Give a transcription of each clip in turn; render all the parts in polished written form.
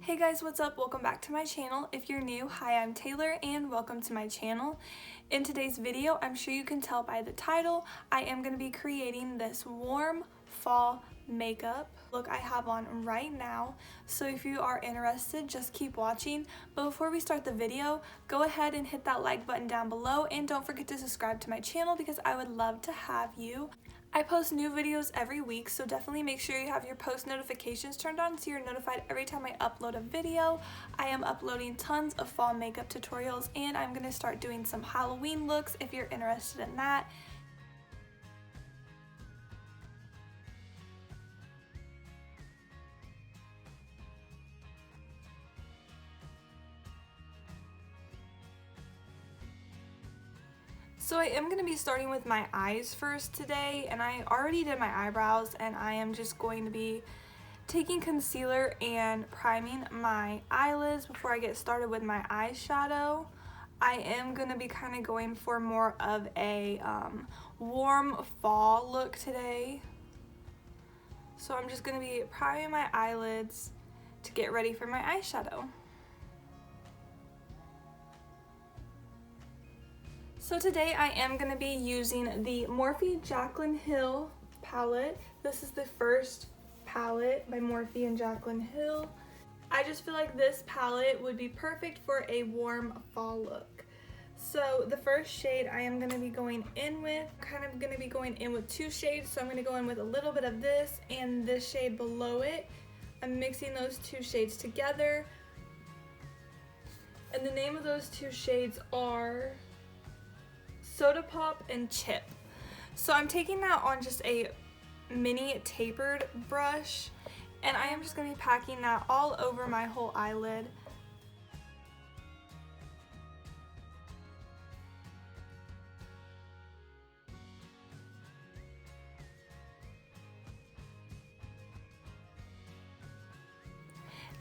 Hey guys, what's up? Welcome back to my channel. If you're new, hi, I'm Taylor and welcome to my channel. In today's video, I'm sure you can tell by the title, I am going to be creating this warm fall makeup look I have on right now. So if you are interested, just keep watching. But before we start the video, go ahead and hit that like button down below and don't forget to subscribe to my channel because I would love to have you. I post new videos every week, so definitely make sure you have your post notifications turned on so you're notified every time I upload a video. I am uploading tons of fall makeup tutorials and I'm going to start doing some Halloween looks if you're interested in that. So I am going to be starting with my eyes first today, and I already did my eyebrows, and I am just going to be taking concealer and priming my eyelids before I get started with my eyeshadow. I am going to be kind of going for more of a warm fall look today. So I'm just going to be priming my eyelids to get ready for my eyeshadow. So today I am going to be using the Morphe Jaclyn Hill palette. This is the first palette by Morphe and Jaclyn Hill. I just feel like this palette would be perfect for a warm fall look. So the first shade I am going to be going in with, two shades. So I'm going to go in with a little bit of this and this shade below it. I'm mixing those two shades together. And the name of those two shades are Soda Pop and Chip. So I'm taking that on just a mini tapered brush and I am just going to be packing that all over my whole eyelid.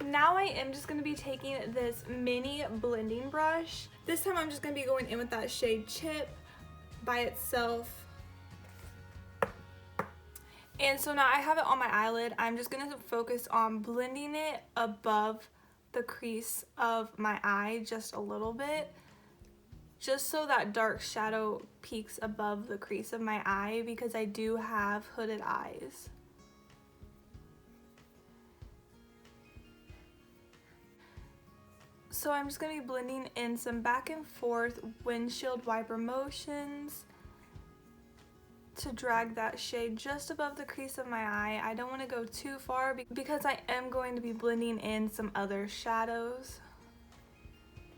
Now I am just going to be taking this mini blending brush. This time I'm just going to be going in with that shade Chip by itself. And so now I have it on my eyelid. I'm just going to focus on blending it above the crease of my eye just a little bit, just so that dark shadow peaks above the crease of my eye because I do have hooded eyes. So I'm just going to be blending in some back and forth windshield wiper motions to drag that shade just above the crease of my eye. I don't want to go too far because I am going to be blending in some other shadows.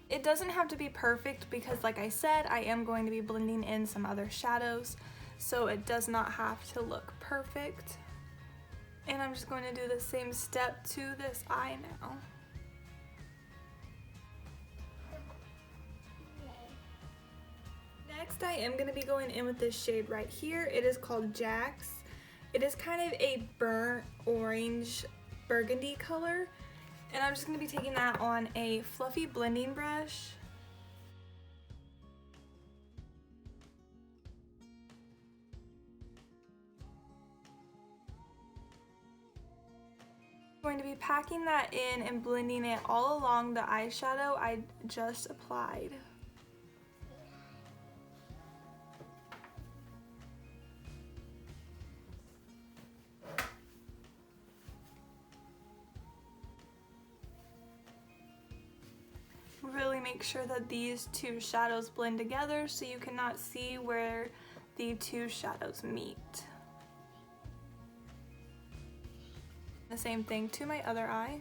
It doesn't have to be perfect because, like I said, I am going to be blending in some other shadows, so it does not have to look perfect. And I'm just going to do the same step to this eye now. Next, I am going to be going in with this shade right here. It is called Jax. It is kind of a burnt orange burgundy color. And I'm just going to be taking that on a fluffy blending brush. I'm going to be packing that in and blending it all along the eyeshadow I just applied. Really make sure that these two shadows blend together so you cannot see where the two shadows meet. The same thing to my other eye.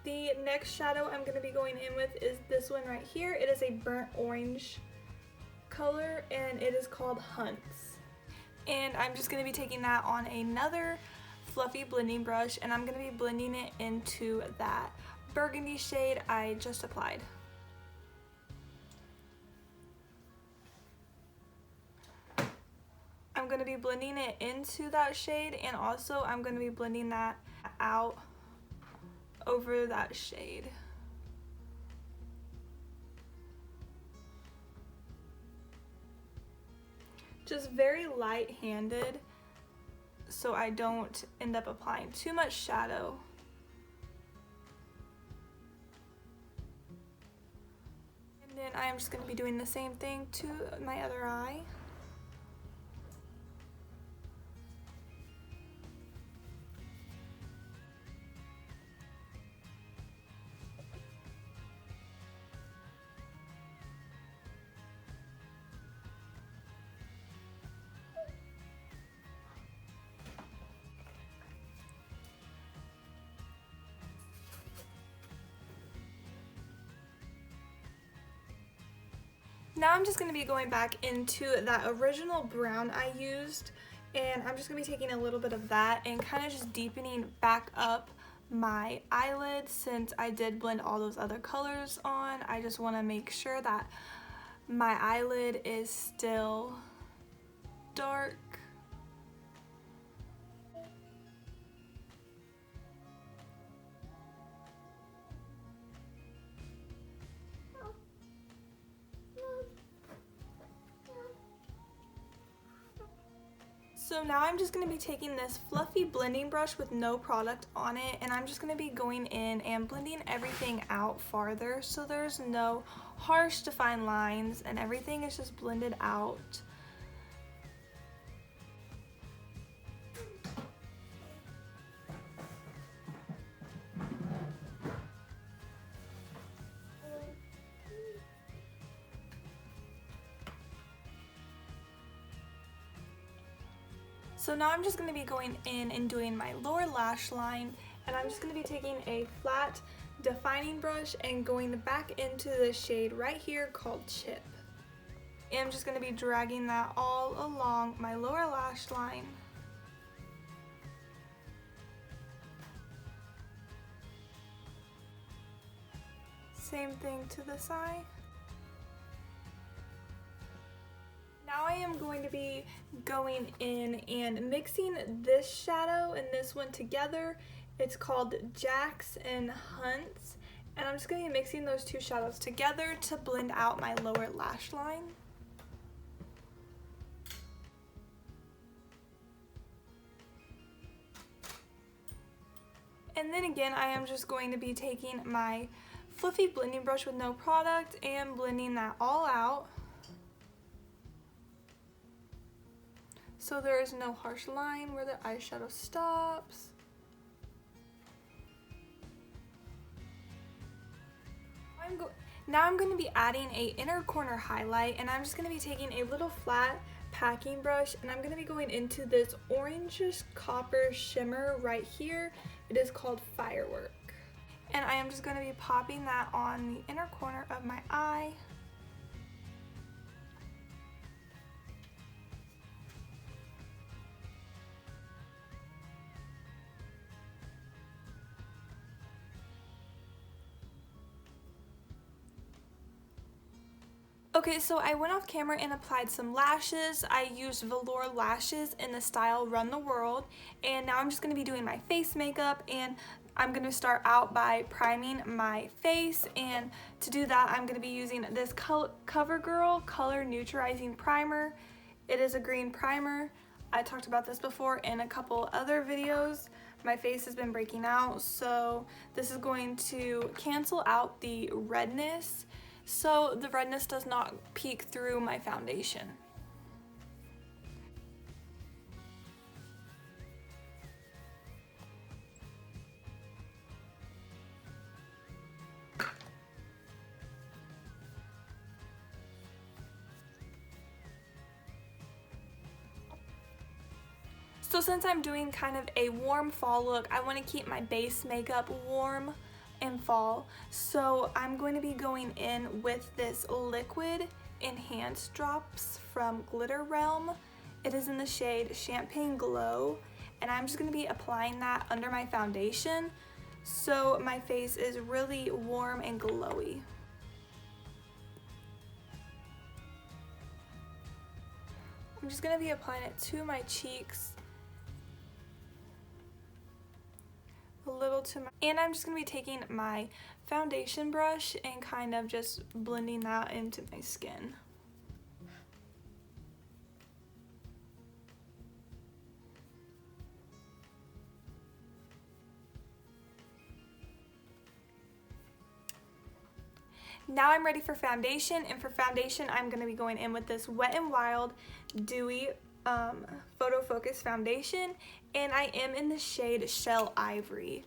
The next shadow I'm going to be going in with is this one right here. It is a burnt orange color and it is called Hunts. And I'm just going to be taking that on another fluffy blending brush and I'm going to be blending it into that burgundy shade I just applied. I'm going to be blending it into that shade, and also I'm going to be blending that out over that shade. Just very light-handed so I don't end up applying too much shadow. And then I'm just going to be doing the same thing to my other eye. Now I'm just going to be going back into that original brown I used, and I'm just going to be taking a little bit of that and kind of just deepening back up my eyelid. Since I did blend all those other colors on, I just want to make sure that my eyelid is still dark. So now I'm just going to be taking this fluffy blending brush with no product on it, and I'm just going to be going in and blending everything out farther so there's no harsh defined lines and everything is just blended out. So now I'm just going to be going in and doing my lower lash line, and I'm just going to be taking a flat defining brush and going back into the shade right here called Chip. And I'm just going to be dragging that all along my lower lash line. Same thing to the side. Now I am going to be going in and mixing this shadow and this one together. It's called Jacks and Hunts, and I'm just going to be mixing those two shadows together to blend out my lower lash line. And then again, I am just going to be taking my fluffy blending brush with no product and blending that all out, so there is no harsh line where the eyeshadow stops. Now I'm going to be adding a inner corner highlight, and I'm just going to be taking a little flat packing brush, and I'm going to be going into this orangish copper shimmer right here. It is called Firework. And I am just going to be popping that on the inner corner of my eye. Okay, so I went off camera and applied some lashes. I used velour lashes in the style Run the World, and now I'm just going to be doing my face makeup, and I'm going to start out by priming my face, and to do that I'm going to be using this CoverGirl Color Neutralizing Primer. It is a green primer. I talked about this before in a couple other videos. My face has been breaking out, so this is going to cancel out the redness, so the redness does not peek through my foundation. So since I'm doing kind of a warm fall look, I want to keep my base makeup warm and fall, so I'm going to be going in with this liquid enhanced drops from Glitter Realm. It is in the shade Champagne Glow, and I'm just going to be applying that under my foundation so my face is really warm and glowy. I'm I'm just going to be applying it to my cheeks, a little to my, and I'm just going to be taking my foundation brush and kind of just blending that into my skin. Now I'm ready for foundation, and for foundation I'm going to be going in with this Wet n Wild Dewy Photo Focus Foundation, and I am in the shade Shell Ivory.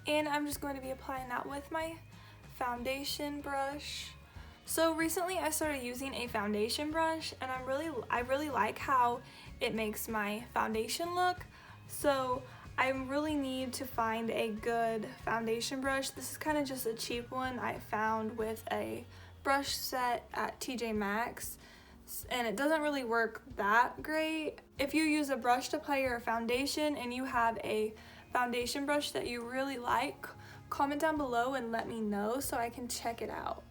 And I'm just going to be applying that with my foundation brush. So recently I started using a foundation brush, and I really like how it makes my foundation look. So I really need to find a good foundation brush. This is kind of just a cheap one I found with a brush set at TJMAXX, and it doesn't really work that great. If you use a brush to apply your foundation and you have a foundation brush that you really like, comment down below and let me know so I can check it out.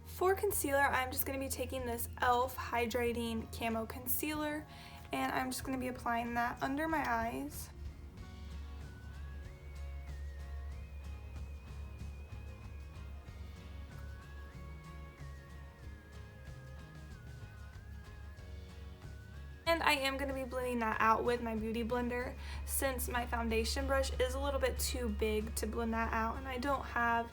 For concealer, I'm just going to be taking this e.l.f. Hydrating Camo Concealer, and I'm just going to be applying that under my eyes. And I am going to be blending that out with my beauty blender, since my foundation brush is a little bit too big to blend that out, and I don't have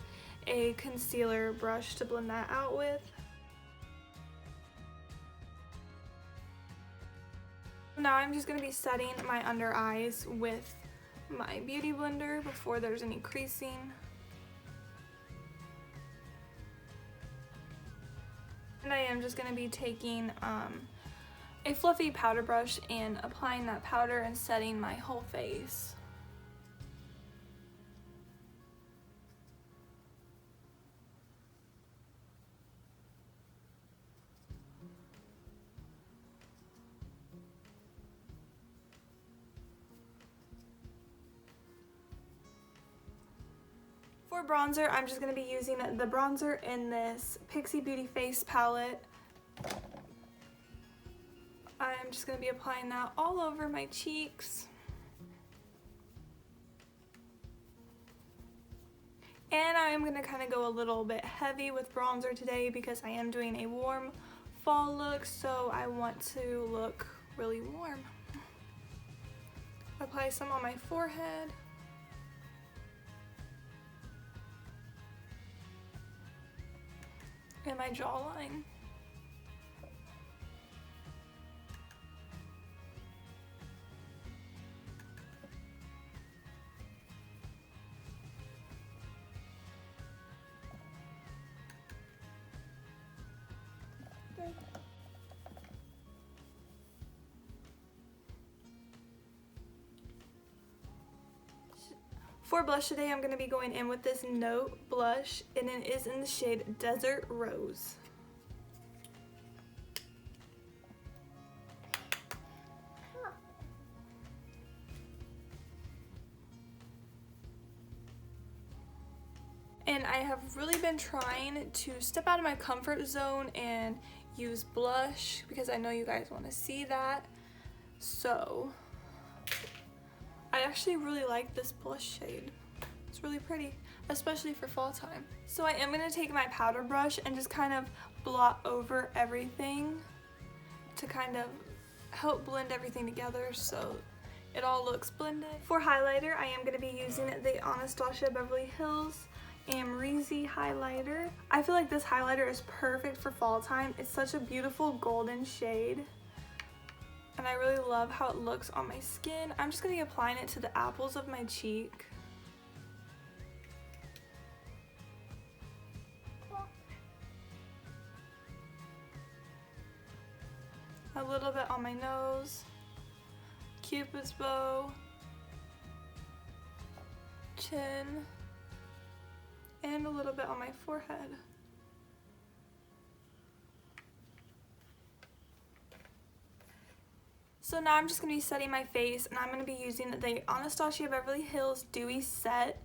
a concealer brush to blend that out with. Now I'm just going to be setting my under eyes with my beauty blender before there's any creasing. And I am just going to be taking a fluffy powder brush and applying that powder and setting my whole face. For bronzer, I'm just going to be using the bronzer in this Pixie Beauty Face palette. I'm just going to be applying that all over my cheeks. And I'm going to kind of go a little bit heavy with bronzer today because I am doing a warm fall look, so I want to look really warm. Apply some on my forehead. And my jawline. For blush today, I'm going to be going in with this Note blush, and it is in the shade Desert Rose. And I have really been trying to step out of my comfort zone and use blush because I know you guys want to see that. So I actually really like this blush shade. It's really pretty, especially for fall time. So I am going to take my powder brush and just kind of blot over everything to kind of help blend everything together so it all looks blended. For highlighter, I am going to be using the Anastasia Beverly Hills Amrezy highlighter. I feel like this highlighter is perfect for fall time. It's such a beautiful golden shade, and I really love how it looks on my skin. I'm just going to be applying it to the apples of my cheek. a little bit on my nose, Cupid's bow, chin, and a little bit on my forehead. So now I'm just going to be setting my face, and I'm going to be using the Anastasia Beverly Hills Dewy Set.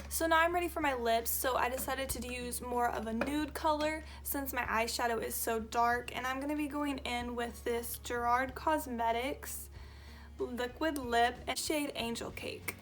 So now I'm ready for my lips, so I decided to use more of a nude color since my eyeshadow is so dark, and I'm going to be going in with this Gerard Cosmetics liquid lip and shade Angel Cake.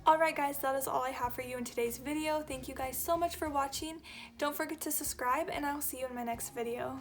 Alright guys, that is all I have for you in today's video. Thank you guys so much for watching. Don't forget to subscribe, and I'll see you in my next video.